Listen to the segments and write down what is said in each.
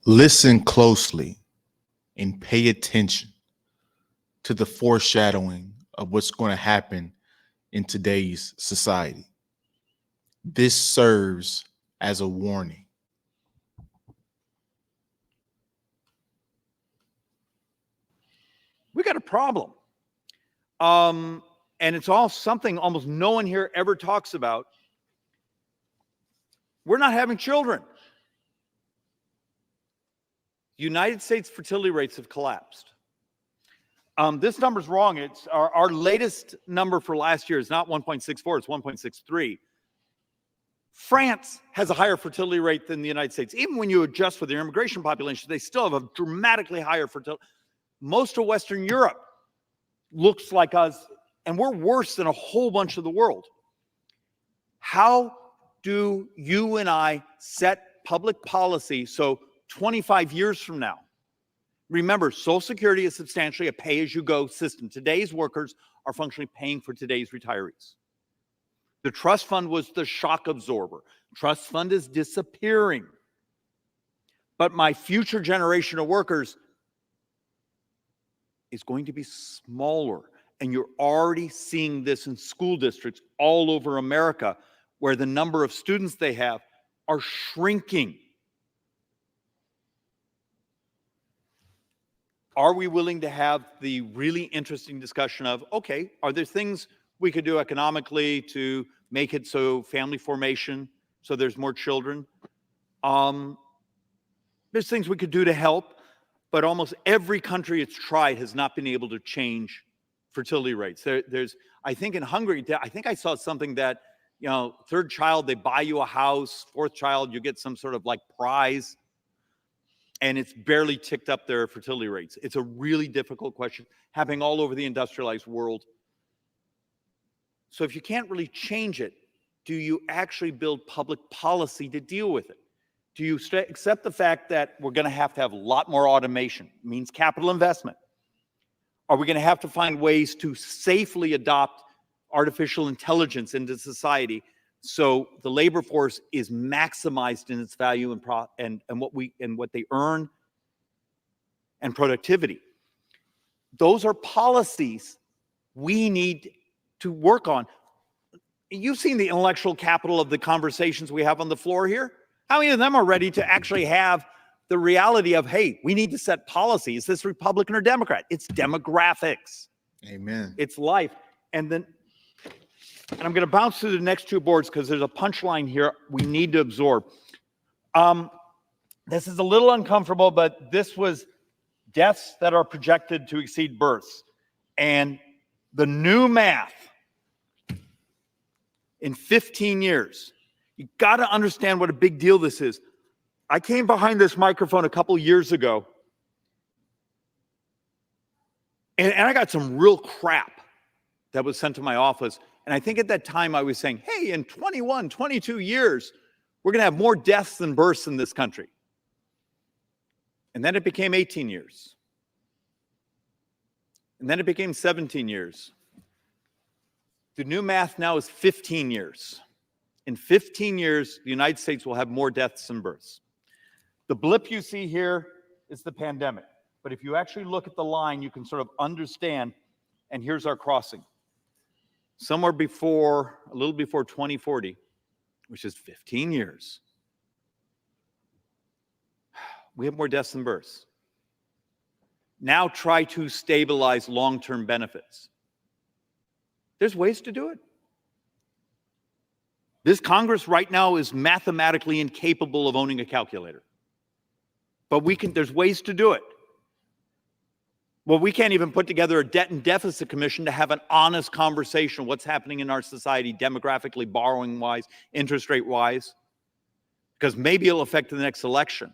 Listen closely and pay attention to the foreshadowing of what's going to happen in today's society. This serves as a warning. We got a problem. And it's all something almost no one here ever talks about. We're not having children. United States fertility rates have collapsed. This number's wrong. It's our latest number for last year is not 1.64, it's 1.63. France has a higher fertility rate than the United States. Even when you adjust for their immigration population, they still have a dramatically higher fertility. Most of Western Europe looks like us, and we're worse than a whole bunch of the world. How do you and I set public policy so 25 years from now? Remember, Social Security is substantially a pay-as-you-go system. Today's workers are functionally paying for today's retirees. The trust fund was the shock absorber. Trust fund is disappearing. But my future generation of workers is going to be smaller. And you're already seeing this in school districts all over America, where the number of students they have are shrinking. Are we willing to have the really interesting discussion of, okay, are there things we could do economically to make it so family formation, so there's more children? There's things we could do to help, but almost every country it's tried has not been able to change fertility rates. I think in Hungary, I think I saw something that, third child, they buy you a house, fourth child, you get some sort of like prize, and it's barely ticked up their fertility rates. It's a really difficult question happening all over the industrialized world. So if you can't really change it, do you actually build public policy to deal with it? Do you accept the fact that we're going to have a lot more automation? It means capital investment. Are we going to have to find ways to safely adopt artificial intelligence into society so the labor force is maximized in its value and what they earn and productivity? Those are policies we need to work on. You've seen the intellectual capital of the conversations we have on the floor here. How many of them are ready to actually have the reality of, hey, we need to set policy? Is this Republican or Democrat? It's demographics. Amen. It's life. And I'm going to bounce through the next two boards because there's a punchline here we need to absorb. This is a little uncomfortable, but this was deaths that are projected to exceed births. And the new math in 15 years, you got to understand what a big deal this is. I came behind this microphone a couple years ago, and I got some real crap that was sent to my office. And I think at that time I was saying, hey, in 21, 22 years, we're going to have more deaths than births in this country. And then it became 18 years. And then it became 17 years. The new math now is 15 years. In 15 years, the United States will have more deaths than births. The blip you see here is the pandemic. But if you actually look at the line, you can sort of understand, and here's our crossing. Somewhere before, a little before 2040, which is 15 years, we have more deaths than births. Now try to stabilize long-term benefits. There's ways to do it. This Congress right now is mathematically incapable of owning a calculator. But there's ways to do it. Well, we can't even put together a debt and deficit commission to have an honest conversation what's happening in our society demographically, borrowing-wise, interest rate-wise, because maybe it'll affect the next election.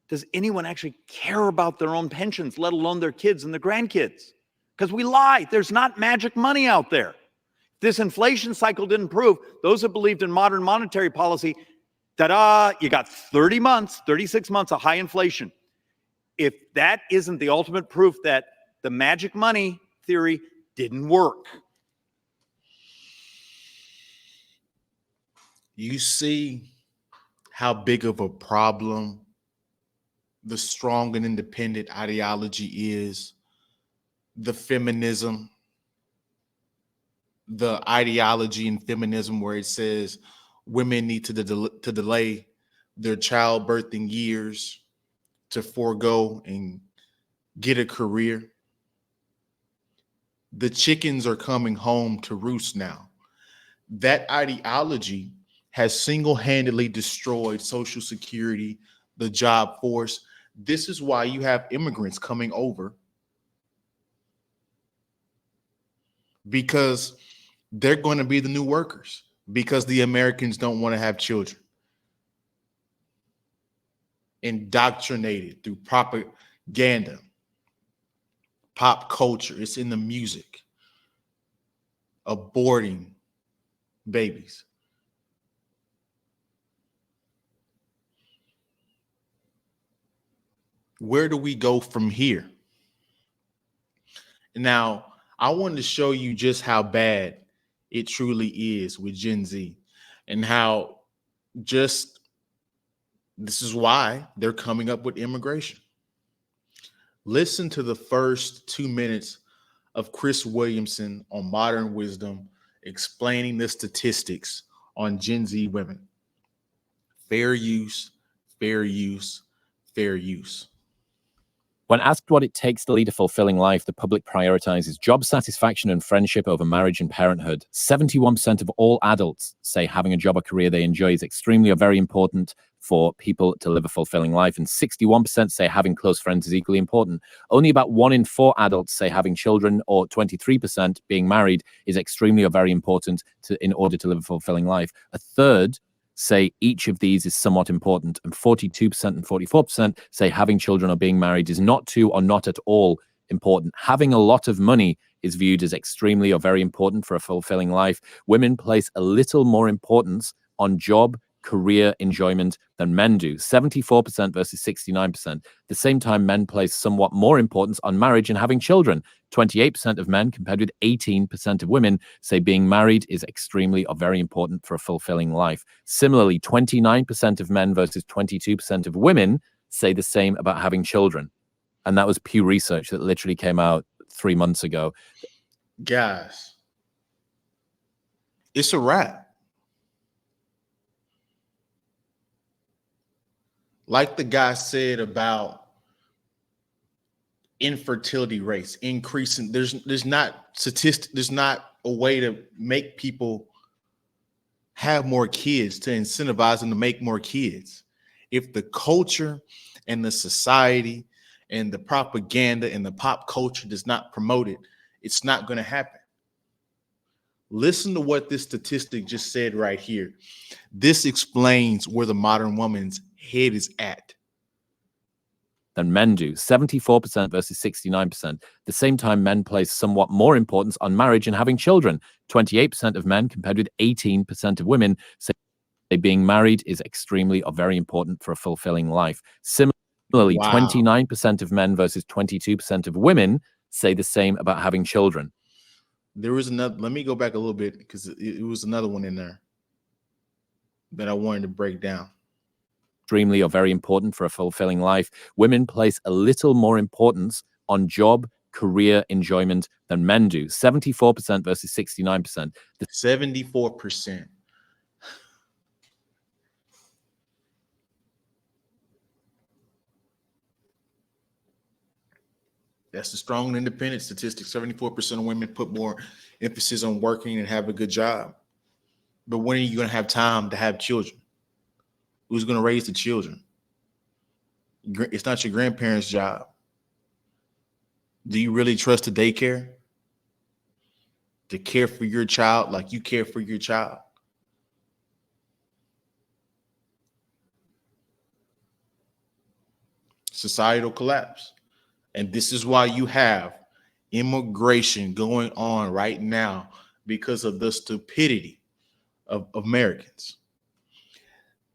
Does anyone actually care about their own pensions, let alone their kids and their grandkids? Because we lie. There's not magic money out there. This inflation cycle didn't prove. Those that believed in modern monetary policy, ta-da, you got 30 months, 36 months of high inflation. If that isn't the ultimate proof that the magic money theory didn't work. You see how big of a problem the strong and independent ideology is, the feminism, the ideology in feminism where it says women need to delay their childbirthing years to forego and get a career. The chickens are coming home to roost now. That ideology has single-handedly destroyed Social Security, the job force. This is why you have immigrants coming over, because they're going to be the new workers, because the Americans don't want to have children. Indoctrinated through propaganda, pop culture, it's in the music, aborting babies. Where do we go from here? Now, I wanted to show you just how bad it truly is with Gen Z, and how just this is why they're coming up with immigration. Listen to the first 2 minutes of Chris Williamson on Modern Wisdom explaining the statistics on Gen Z women. Fair use, fair use, fair use. When asked what it takes to lead a fulfilling life, the public prioritizes job satisfaction and friendship over marriage and parenthood. 71% of all adults say having a job or career they enjoy is extremely or very important for people to live a fulfilling life, and 61% say having close friends is equally important. Only about 1 in 4 adults say having children, or 23% being married, is extremely or very important in order to live a fulfilling life. A third say each of these is somewhat important, and 42% and 44% say having children or being married is not to or not at all important. Having a lot of money is viewed as extremely or very important for a fulfilling life. Women place a little more importance on job, career enjoyment than men do, 74% versus 69%. At the same time, men place somewhat more importance on marriage and having children. 28% of men, compared with 18% of women, say being married is extremely or very important for a fulfilling life. Similarly, 29% of men versus 22% of women say the same about having children. And that was Pew Research that literally came out 3 months ago. Guys, it's a wrap. Like the guy said about infertility rates increasing, there's not a way to make people have more kids, to incentivize them to make more kids. If the culture and the society and the propaganda and the pop culture does not promote it, it's not going to happen. Listen to what this statistic just said right here. This explains where the modern woman's head is at. Than men do, 74% versus 69%. At the same time, men place somewhat more importance on marriage and having children. 28% of men, compared with 18% of women, say being married is extremely or very important for a fulfilling life. Similarly, 29% of men versus 22% of women say the same about having children. There was another, let me go back a little bit, because it was another one in there that I wanted to break down. Extremely or very important for a fulfilling life. Women place a little more importance on job, career enjoyment than men do, 74% versus 69%. 74%. That's the strong and independent statistic. 74% of women put more emphasis on working and have a good job. But when are you going to have time to have children? Who's going to raise the children? It's not your grandparents' job. Do you really trust the daycare to care for your child like you care for your child? Societal collapse. And this is why you have immigration going on right now, because of the stupidity of Americans.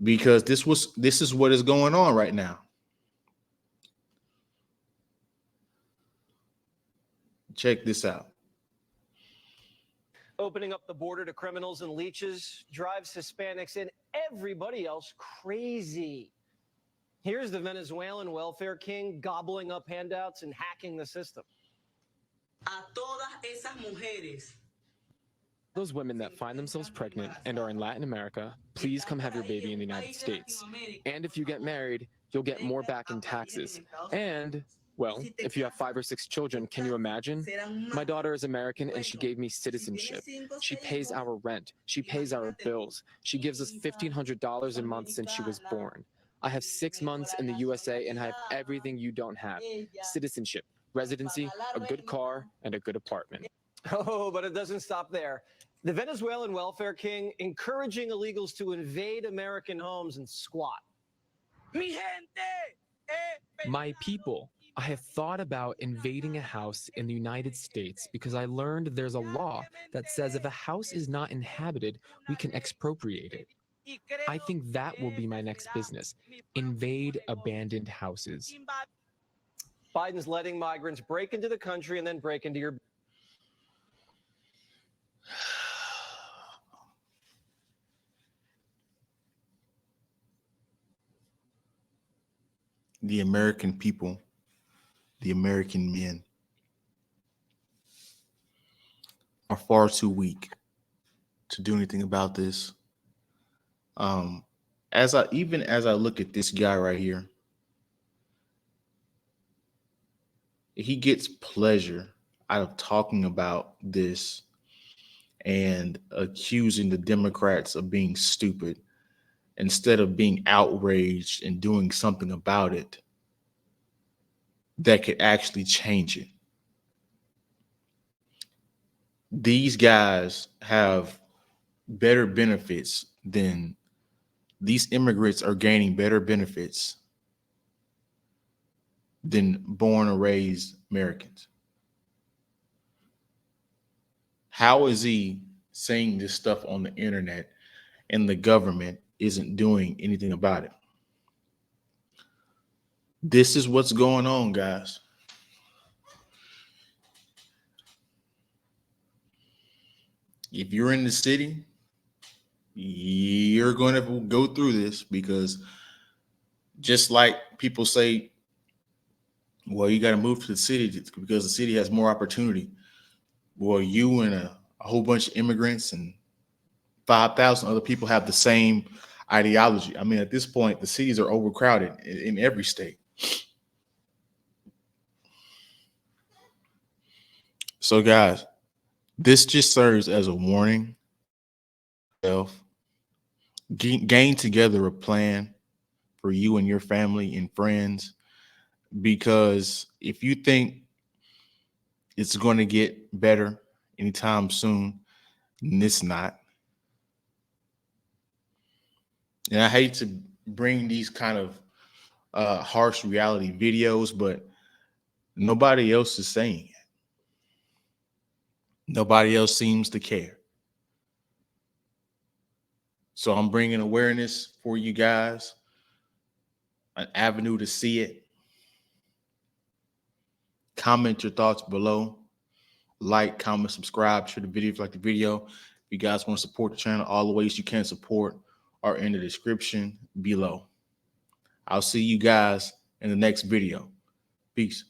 Because this is what is going on right now. Check this out. Opening up the border to criminals and leeches drives Hispanics and everybody else crazy. Here's the Venezuelan welfare king gobbling up handouts and hacking the system. A todas esas mujeres. Those women that find themselves pregnant and are in Latin America, please come have your baby in the United States. And if you get married, you'll get more back in taxes. And, well, if you have 5 or 6 children, can you imagine? My daughter is American and she gave me citizenship. She pays our rent. She pays our bills. She gives us $1,500 a month since she was born. I have 6 months in the USA and I have everything you don't have. Citizenship, residency, a good car, and a good apartment. Oh, but it doesn't stop there. The Venezuelan welfare king encouraging illegals to invade American homes and squat. My people, I have thought about invading a house in the United States because I learned there's a law that says if a house is not inhabited, we can expropriate it. I think that will be my next business. Invade abandoned houses. Biden's letting migrants break into the country and then break into your... The American people, the American men, are far too weak to do anything about this. As I look at this guy right here, he gets pleasure out of talking about this and accusing the Democrats of being stupid instead of being outraged and doing something about it that could actually change it. These guys have better benefits than these immigrants are gaining better benefits than born and raised Americans. How is he saying this stuff on the internet and the government isn't doing anything about it? This is what's going on, guys. If you're in the city, you're going to go through this because just like people say, well, you got to move to the city because the city has more opportunity. Well, you and a whole bunch of immigrants and 5,000 other people have the same ideology. I mean, at this point, the cities are overcrowded in every state. So, guys, this just serves as a warning. Gain together a plan for you and your family and friends, because if you think it's going to get better anytime soon, it's not. And I hate to bring these kind of harsh reality videos, but nobody else is saying it. Nobody else seems to care. So I'm bringing awareness for you guys, an avenue to see it. Comment your thoughts below. Like, comment, subscribe, share the video if you like the video. If you guys want to support the channel, all the ways you can support are in the description below. I'll see you guys in the next video. Peace.